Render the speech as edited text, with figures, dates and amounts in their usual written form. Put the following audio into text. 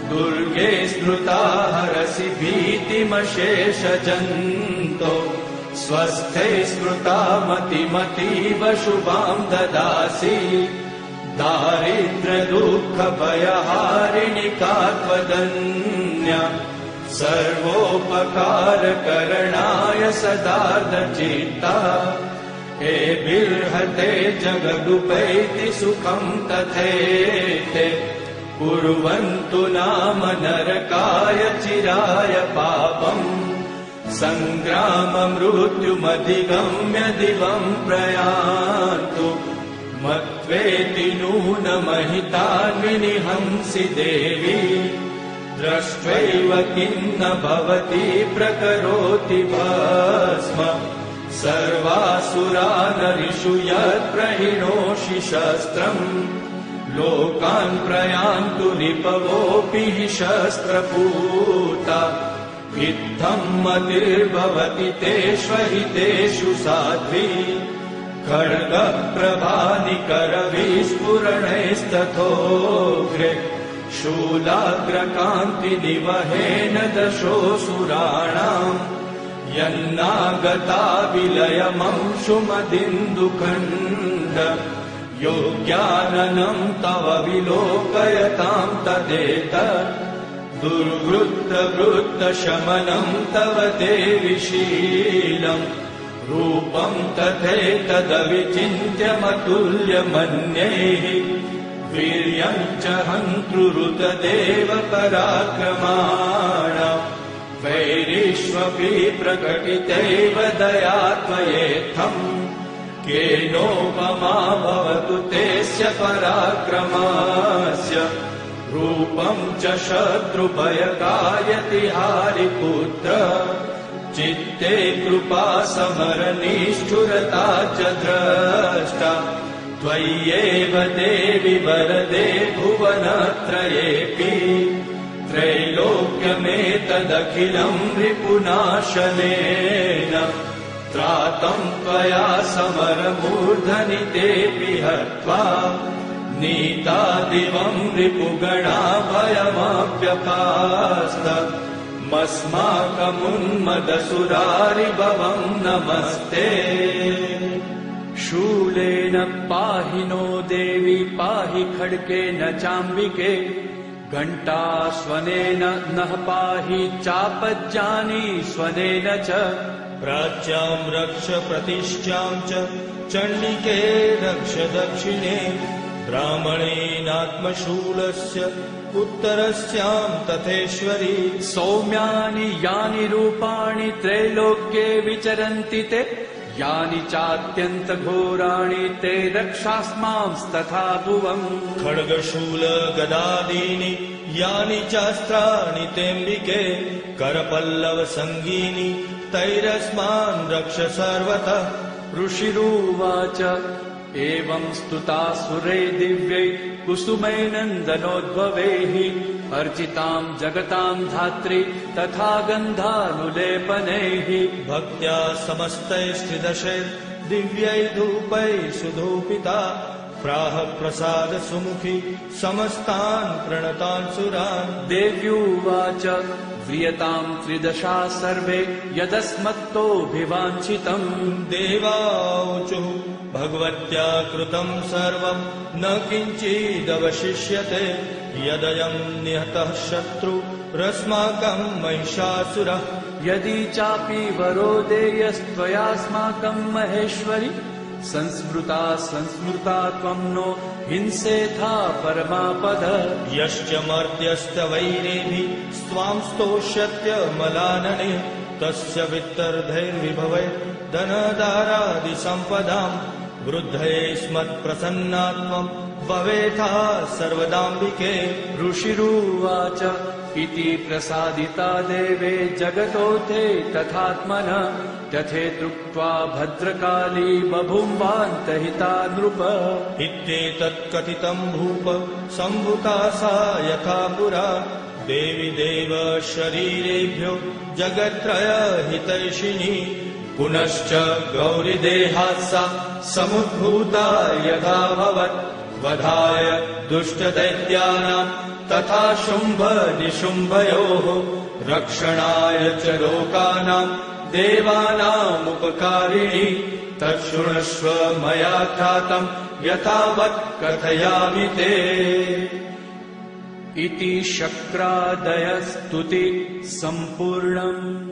दुर्गे स्मृता हरसि भीतिमशेषजन्तो स्वस्थे स्मृता मतिमतीव शुभां ददासि दारिद्र्यदुःखभयहारिणि कात्वदन्या सर्वोपकारकरणाय सदार्धचित्ता हे बिर्हते जगदुपैति सुखं तथेते कुर्वन्तु नाम नरकाय चिराय पापम् सङ्ग्राममृत्युमधिगम्य दिवं प्रयान्तु मत्वेति नूनमहितान्विनिहंसि देवी दृष्ट्वैव किन्न भवति प्रकरोति भस्म सर्वासुरानरिषु यत्प्रहिणोषि शस्त्रम् लोकान् प्रयान्तु निपवोऽपि हि शस्त्रपूता इत्थं मतिर्भवति तेष्वहितेषु साध्वी खड्गप्रभानिकरविस्फुरणैस्तथोग्रे शूलाग्रकान्तिनिवहेन दशोऽसुराणाम् यन्नागता विलयमंशुमदिन्दुखण्ड योग्याननं तव विलोकयतां तदेतत् दुर्वृत्तवृत्तशमनं तव देवि शीलम् रूपं तथैतदविचिन्त्यमतुल्यमन्यैः वीर्यं च हन्तृरुतदेव पराक्रमाण वैरीष्वपि प्रकटितैव दया त्वयेत्थम् केनोपमा भवतु तेस्य पराक्रमस्य रूपं च शत्रुभयकायति हारिपुत्र चित्ते कृपा समरनिष्ठुरता च द्रष्टा त्वय्येव देवि वरदे भुवनत्रयेऽपि त्रैलोक्यमेतदखिलं रिपुनाशनेन त्रातं त्वया समरमूर्धनि तेऽपि हत्वा नीता दिवं रिपुगणा भयमाप्यपास्त मस्माकमुन्मदसुरारिभवं नमस्ते शूलेन पाहि नो देवी पाहि खड्गेन चाम्बिके घण्टास्वनेन नः पाहि चापज्जानी स्वनेन च प्राच्यां रक्ष प्रतिष्ठां च चण्डिके रक्ष दक्षिणे ब्राह्मणेनात्मशूलस्य उत्तरस्यां तथेश्वरी सौम्यानि यानि रूपाणि त्रैलोक्ये विचरन्ति ते यानि चात्यन्तघोराणि ते रक्षास्मांस्तथा भुवम् खड्गशूल गदादीनि यानि चास्त्राणि तेऽम्बिके करपल्लव सङ्गीनि तैरस्मान् रक्ष सर्वतः ऋषिरुवाच एवं स्तुतासुरै दिव्यै कुसुमैनन्दनोद्भवैः अर्चितां जगतां धात्री तथा गन्धानुलेपनैः भक्त्या समस्तैस्त्रिदशैः दिव्यै धूपैः सुधूपिता प्राह प्रसाद सुमुखी समस्तान् प्रणतान् सुरान् देव्युवाच व्रियतां त्रिदशा सर्वे यदस्मत्तोऽभिवाञ्छितम् देवाऊचुः भगवत्या कृतं सर्वं न किञ्चिदवशिष्यते यदयं निहतः शत्रुरस्माकं महिषासुरः यदि चापि वरो देयस्त्वयास्माकं महेश्वरि संस्मृता त्वं नो हिंसेथा परमापद यश्च मर्त्यस्तवैरेभिः स्वां स्तोष्यत्यमलानने तस्य वित्तर्धैर्विभवै धनदारादिसम्पदाम् वृद्धये स्मत्प्रसन्नात्वं भवेथा सर्वदाम्बिके ऋषिरुवाच इति प्रसादिता देवे जगतोऽथे तथात्मनः तथेत्युक्त्वा भद्रकाली बभूवान्तहिता नृप इत्येतत् कथितं भूप सम्भुता सा यथा पुरा देवी देव शरीरेभ्यो जगत्त्रयहितैषिणी पुनश्च गौरीदेहात् सा समुद्भूता यथाभवत् वधाय दुष्टदैत्यानां तथा शुम्भ-निशुम्भयोः रक्षणाय च लोकानां देवानामुपकारिणी तच्छृणुष्व मया ख्यातं यथावत् कथयामि ते। इति शक्रादयस्तुति सम्पूर्णम्।